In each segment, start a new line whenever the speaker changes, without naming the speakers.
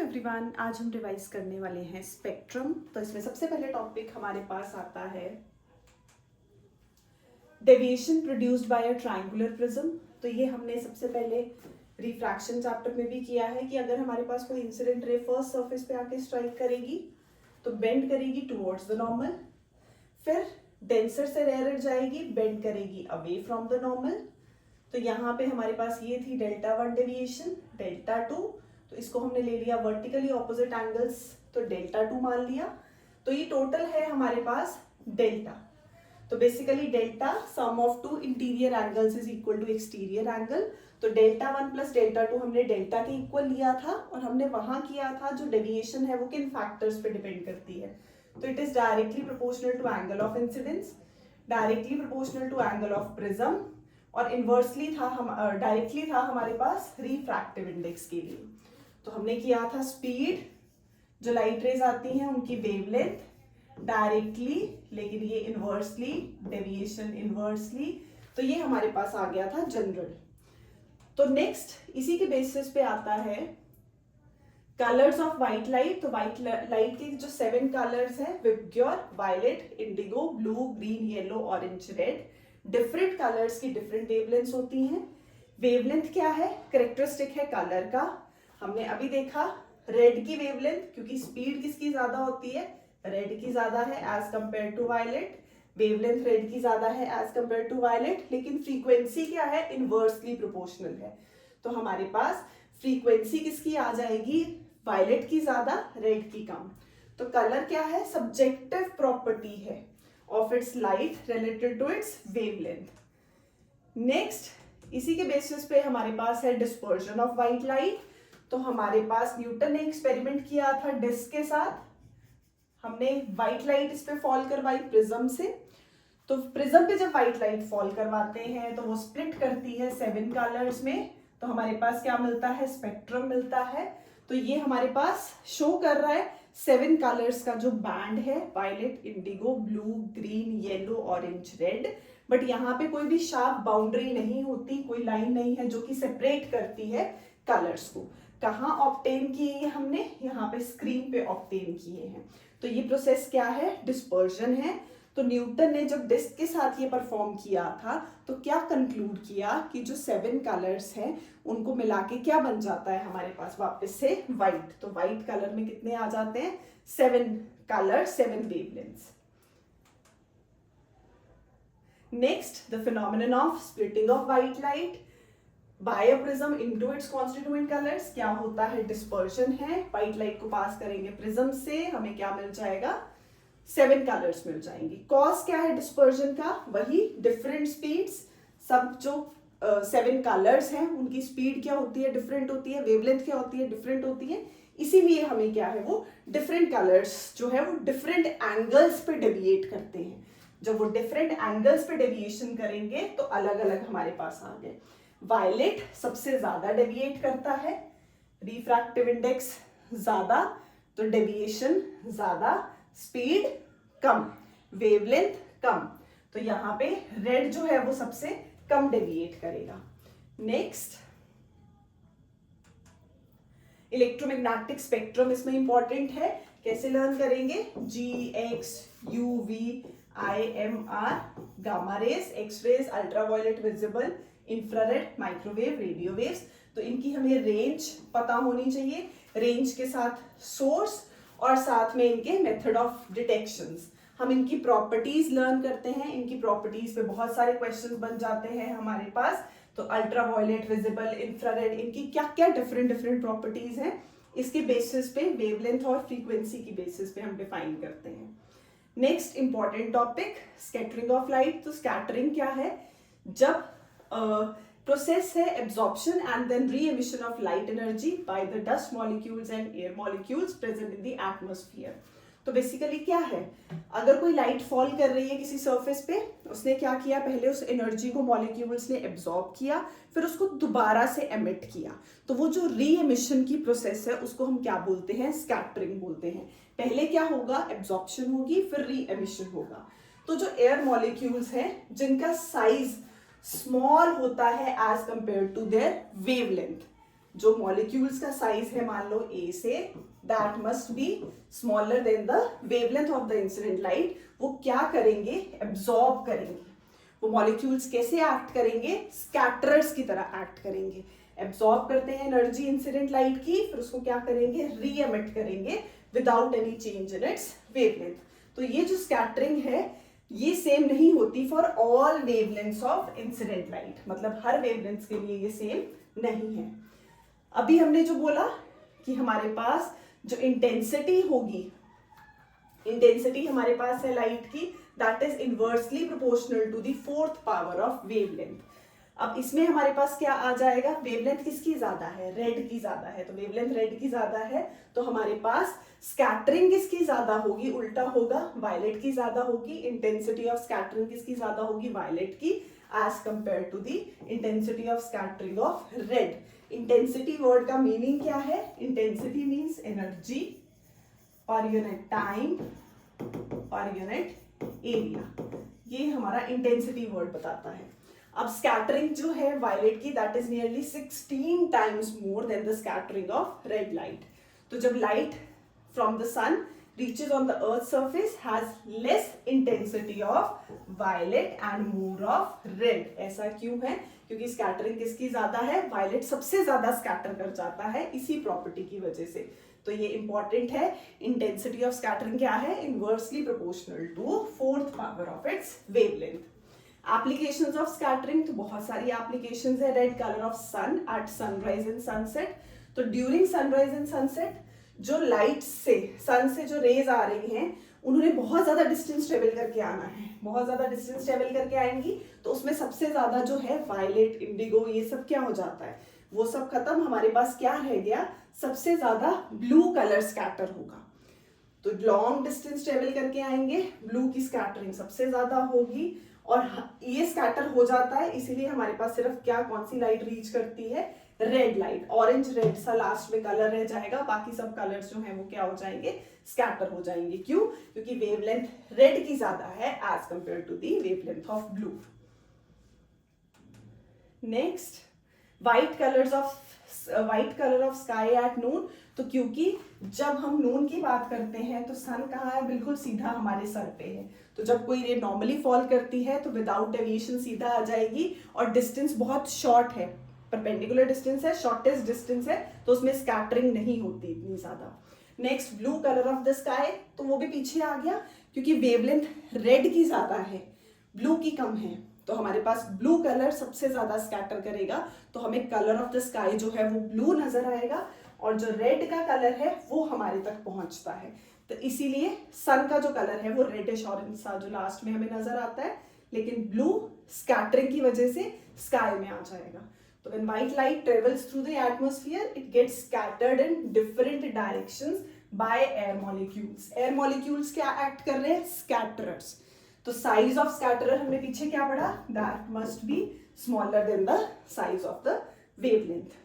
Everyone, आज हम revise करने वाले हैं स्पेक्ट्रम। तो इसमें सबसे पहले टॉपिक हमारे पास आता है deviation produced by a triangular prism. तो ये हमने सबसे पहले रिफ्रैक्शन चैप्टर में भी किया है कि अगर हमारे पास कोई इंसिडेंट रे फर्स्ट सरफेस पे आके स्ट्राइक करेगी तो बेंड करेगी टुवर्ड्स द नॉर्मल, फिर डेंसर से रेयर जाएगी, बेंड करेगी अवे फ्रॉम द नॉर्मल। तो यहाँ पे हमारे पास ये थी डेल्टा 1 डेविएशन, डेल्टा 2, तो इसको हमने ले लिया वर्टिकली ऑपोजिट एंगल्स, तो डेल्टा 2 मान लिया। तो ये टोटल है हमारे पास डेल्टा। तो basically delta sum of two interior angles is equal to exterior angle. तो डेल्टा 1 प्लस डेल्टा 2 हमने डेल्टा के इक्वल लिया था और हमने वहां किया था जो डेविएशन है वो किन फैक्टर्स पे डिपेंड करती है। तो it is directly proportional to angle of incidence, directly proportional to angle of prism, और इनवर्सली था डायरेक्टली था हमारे पास रिफ्रैक्टिव इंडेक्स के लिए। तो हमने किया था स्पीड, जो लाइट रेज आती हैं उनकी वेवलेंथ डायरेक्टली, लेकिन ये इनवर्सली, डेविएशन इनवर्सली। तो ये हमारे पास आ गया था जनरल। तो नेक्स्ट इसी के बेसिस पे आता है कलर्स ऑफ व्हाइट लाइट। तो व्हाइट लाइट के जो 7 कलर्स हैं, VIBGYOR, violet, indigo, blue, green, yellow, orange, red. Different colours की डिफरेंट वेवलेंथ्स होती हैं। वेवलेंथ क्या है? कैरेक्टरिस्टिक है कलर का। हमने अभी देखा रेड की वेवलेंथ, क्योंकि स्पीड किसकी ज्यादा होती है? रेड की ज्यादा है as compare to violet. Wavelength red की ज्यादा है एज कंपेयर टू वायलेट, लेकिन फ्रीक्वेंसी क्या है? इनवर्सली प्रोपोर्शनल है। तो हमारे पास फ्रीक्वेंसी किसकी आ जाएगी? वायलेट की ज्यादा, रेड की कम। तो कलर क्या है? सब्जेक्टिव प्रॉपर्टी है of its light related to its wavelength. Next इसी के बेसिस पे हमारे पास है डिस्पर्जन ऑफ व्हाइट लाइट। तो हमारे पास न्यूटन ने एक्सपेरिमेंट किया था डिस्क के साथ। हमने व्हाइट लाइट इस पे फॉल करवाई प्रिज्म से। तो प्रिज्म पे जब व्हाइट लाइट फॉल करवाते हैं तो वो स्प्लिट करती है 7 कलर्स में। तो हमारे पास क्या मिलता है? स्पेक्ट्रम मिलता है। तो ये हमारे पास शो कर रहा है 7 कलर्स का जो बैंड है, violet, indigo, blue, green, yellow, orange, red. But यहाँ पे कोई भी शार्प बाउंड्री नहीं होती, कोई लाइन नहीं है जो कि सेपरेट करती है कलर्स को। कहाँ ऑब्टेन किए हैं हमने? यहाँ पे स्क्रीन पे ऑब्टेन किए हैं। तो ये प्रोसेस क्या है? डिस्पर्जन है। तो न्यूटन ने जब डिस्क के साथ ये परफॉर्म किया था तो क्या कंक्लूड किया कि जो 7 कलर्स हैं उनको मिला के क्या बन जाता है हमारे पास वापस से? व्हाइट। तो व्हाइट कलर में कितने आ जाते हैं? 7 colour, 7 wavelengths. Next the phenomenon of splitting of white light by a prism into its constituent colours. क्या होता है? डिस्पर्जन है। व्हाइट लाइट को पास करेंगे प्रिज्म से, हमें क्या मिल जाएगा? 7 कलर्स मिल जाएंगे। कॉज क्या है डिस्पर्जन का? वही डिफरेंट स्पीड्स। सब जो 7 कलर्स हैं उनकी स्पीड क्या होती है? डिफरेंट होती है। वेवलेंथ क्या होती है? डिफरेंट होती है। इसीलिए हमें क्या है, वो डिफरेंट कलर्स जो है वो डिफरेंट एंगल्स पे डेविएट करते हैं। जब वो डिफरेंट एंगल्स पे डेविएशन करेंगे तो अलग अलग हमारे पास आ गए। वायलेट सबसे ज्यादा डेविएट करता है, रिफ्रैक्टिव इंडेक्स ज्यादा, तो डेविएशन ज्यादा, स्पीड कम, वेवलेंथ कम। तो यहाँ पे रेड जो है वो सबसे कम डेविएट करेगा। नेक्स्ट इलेक्ट्रोमैग्नेटिक स्पेक्ट्रम इसमें इंपॉर्टेंट है। कैसे लर्न करेंगे? G, X, U, V, I, M, R, gamma rays, X rays, ultraviolet, visible, infrared, microwave, radio waves. तो इनकी हमें रेंज पता होनी चाहिए, रेंज के साथ सोर्स और साथ में इनके मेथड ऑफ डिटेक्शंस। हम इनकी प्रॉपर्टीज लर्न करते हैं। इनकी प्रॉपर्टीज पे बहुत सारे क्वेश्चंस बन जाते हैं हमारे पास। तो अल्ट्रावायलेट, विजिबल, इंफ्रारेड, इनकी क्या क्या डिफरेंट प्रॉपर्टीज हैं, इसके बेसिस पे वेवलेंथ और फ्रीक्वेंसी की बेसिस पे हम डिफाइन करते हैं। Next important topic scattering of light. तो स्कैटरिंग क्या है? जब प्रोसेस है एब्जॉर्प्शन एंड देन री emission of light energy by the dust molecules and air molecules present in the atmosphere. तो बेसिकली क्या है, अगर कोई लाइट फॉल कर रही है किसी सरफेस पे, उसने क्या किया? पहले उस एनर्जी को मॉलिक्यूल्स ने एब्जॉर्ब किया, फिर उसको दोबारा से एमिट किया। तो वो जो री एमिशन की प्रोसेस है उसको हम क्या बोलते हैं? स्कैटरिंग बोलते हैं। पहले क्या होगा? एब्जॉर्प्शन होगी, फिर री एमिशन होगा। तो जो एयर मॉलिक्यूल्स हैं जिनका साइज स्मॉल होता है as compare to their wavelength, जो मॉलिक्यूल्स का साइज है मान लो ए से, that must be smaller than the wavelength of the incident light. वो क्या करेंगे, एब्जॉर्ब करेंगे। वो मॉलिक्यूल्स कैसे एक्ट करेंगे, स्कैटरर्स की तरह एक्ट करेंगे। एब्जॉर्ब करते हैं एनर्जी इंसिडेंट लाइट की, फिर उसको क्या करेंगे, री एमिट करेंगे without any change in its wavelength. तो ये जो स्कैटरिंग है ये सेम नहीं होती for all wavelengths of incident light, मतलब हर वेवलेंथ्स के लिए ये सेम नहीं है। अभी हमने जो बोला कि हमारे पास जो इंटेंसिटी होगी, इंटेंसिटी हमारे पास है लाइट की, that is inversely proportional to the fourth power of wavelength. अब इसमें हमारे पास क्या आ जाएगा, वेवलेंथ किसकी ज्यादा है, रेड की ज्यादा है, तो वेवलेंथ रेड की ज्यादा है, तो हमारे पास स्कैटरिंग किसकी ज्यादा होगी, उल्टा होगा, वायलेट की ज्यादा होगी। इंटेंसिटी ऑफ स्कैटरिंग किसकी ज्यादा होगी, वायलेट की, as compare to the intensity of scattering of red. Intensity word का मीनिंग क्या है, intensity means energy per unit time per unit area, ये हमारा इंटेंसिटी वर्ड बताता है। अब स्कैटरिंग जो है वायलेट की, that is nearly 16 times more than the scattering of red light. तो जब light from the sun reaches on the earth's surface has less intensity of violet and more of red। ऐसा क्यों है, क्योंकि scattering किसकी ज्यादा है, वायलेट सबसे ज्यादा स्कैटर कर जाता है इसी प्रॉपर्टी की वजह से। तो ये इंपॉर्टेंट है, इंटेंसिटी ऑफ स्कैटरिंग क्या है, inversely proportional to fourth power of its wavelength. Applications of scattering, तो बहुत सारी एप्लीकेशंस है। Red colour of sun at sunrise and sunset, तो ड्यूरिंग सनराइज एंड सनसेट जो लाइट से, सन से जो रेज आ रही हैं, उन्होंने बहुत ज्यादा डिस्टेंस ट्रेवल करके आना है, बहुत ज्यादा डिस्टेंस ट्रेवल करके आएंगी, तो उसमें सबसे ज्यादा जो है वायलेट, इंडिगो, ये सब क्या हो जाता है, वो सब खत्म। हमारे पास क्या रह गया, सबसे ज्यादा ब्लू कलर स्कैटर होगा। तो लॉन्ग डिस्टेंस ट्रेवल करके आएंगे, ब्लू की स्कैटरिंग सबसे ज्यादा होगी, और ये स्कैटर हो जाता है, इसीलिए हमारे पास सिर्फ क्या, कौन सी लाइट रीच करती है, रेड लाइट। ऑरेंज रेड सा लास्ट में कलर रह जाएगा, बाकी सब कलर्स जो हैं वो क्या हो जाएंगे, स्कैटर हो जाएंगे। क्यों, क्योंकि वेवलेंथ रेड की ज्यादा है as compare to the wavelength of blue. Next, white colour of sky at noon. तो क्योंकि जब हम नून की बात करते हैं तो सन कहाँ है, बिल्कुल सीधा हमारे सर पे है, तो जब कोई रे नॉर्मली फॉल करती है तो विदाउट डेविएशन सीधा आ जाएगी, और डिस्टेंस बहुत शॉर्ट है, परपेंडिकुलर डिस्टेंस है, शॉर्टेस्ट डिस्टेंस है, तो उसमें स्कैटरिंग नहीं होती इतनी ज्यादा। Next, blue colour of the sky, तो वो भी पीछे आ गया क्योंकि वेवलेंथ रेड की ज्यादा है, ब्लू की कम है, तो हमारे पास ब्लू कलर सबसे ज्यादा स्कैटर करेगा, तो हमें कलर ऑफ द स्काई जो है वो ब्लू नजर आएगा, और जो रेड का कलर है वो हमारे तक पहुंचता है। तो इसीलिए सन का जो कलर है वो रेडिश ऑरेंज सा जो लास्ट में हमें नजर आता है, लेकिन ब्लू स्कैटरिंग की वजह से स्काई में आ जाएगा। तो when white light travels through the atmosphere, it gets scattered in different directions by air molecules। air molecules क्या act कर रहे हैं, scatterers। तो size of scatterer हमने पीछे क्या पढ़ा, that must be smaller than the size of the wavelength।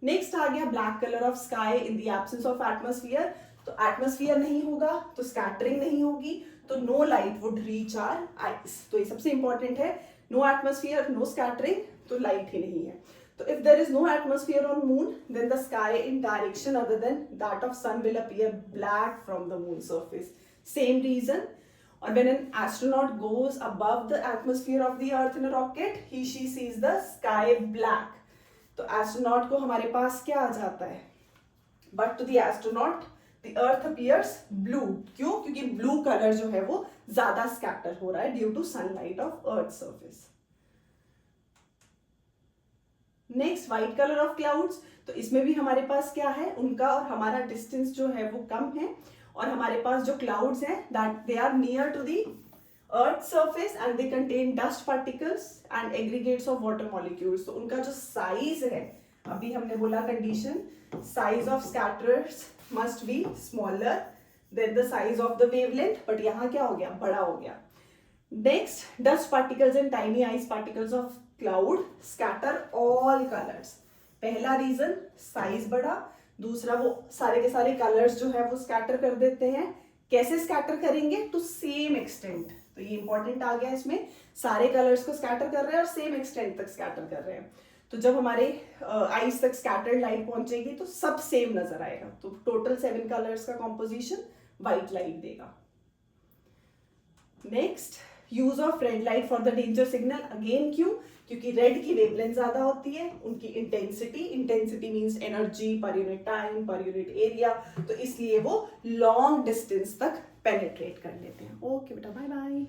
Next आ गया black colour of sky in the absence of atmosphere. तो एटमॉस्फेयर नहीं होगा तो स्कैटरिंग नहीं होगी, तो no light would reach our eyes. तो ये सबसे इंपॉर्टेंट है, नो एटमॉस्फेयर नो स्कैटरिंग, तो लाइट ही नहीं है। तो if there is no atmosphere on moon, then the sky in direction other than that of sun will appear black from the moon surface. Same reason. और when an astronaut goes above the atmosphere of the earth in a rocket, she sees the sky black। तो astronaut को हमारे पास क्या आ जाता है, but to the astronaut the earth appears blue. क्यों, क्योंकि ब्लू कलर जो है वो ज्यादा स्कैटर हो रहा है due to sunlight of earth surface. Next, white colour of clouds. तो इसमें भी हमारे पास क्या है, उनका और हमारा डिस्टेंस जो है वो कम है, और हमारे पास जो क्लाउड्स हैं that they are near to the earth surface and they contain dust particles and aggregates of water molecules. तो उनका जो साइज है, अभी हमने बोला condition, size of scatterers must be smaller than the size of the wavelength, but यहाँ क्या हो गया, बड़ा हो गया। Next, dust particles and tiny ice particles of cloud scatter all colours. पहला रीजन साइज बड़ा, दूसरा वो सारे के सारे कलर्स जो है वो स्कैटर कर देते हैं। कैसे स्कैटर करेंगे, टू सेम एक्सटेंट। तो ये इंपॉर्टेंट आ गया इसमें, सारे कलर्स को स्कैटर कर रहे हैं और सेम एक्सटेंट तक स्कैटर कर रहे हैं। तो जब हमारे आईज तक स्कैटर्ड लाइट पहुंचेगी तो सब सेम नजर आएगा। तो टोटल 7 कलर्स का कॉम्पोजिशन व्हाइट लाइट देगा। Next, use of red light for the danger signal. Again क्यों? क्योंकि रेड की वेवलेंथ ज्यादा होती है, उनकी intensity means energy per unit time per unit area, तो इसलिए वो लॉन्ग डिस्टेंस तक पेनिट्रेट कर लेते हैं। ओके बेटा, बाय बाय।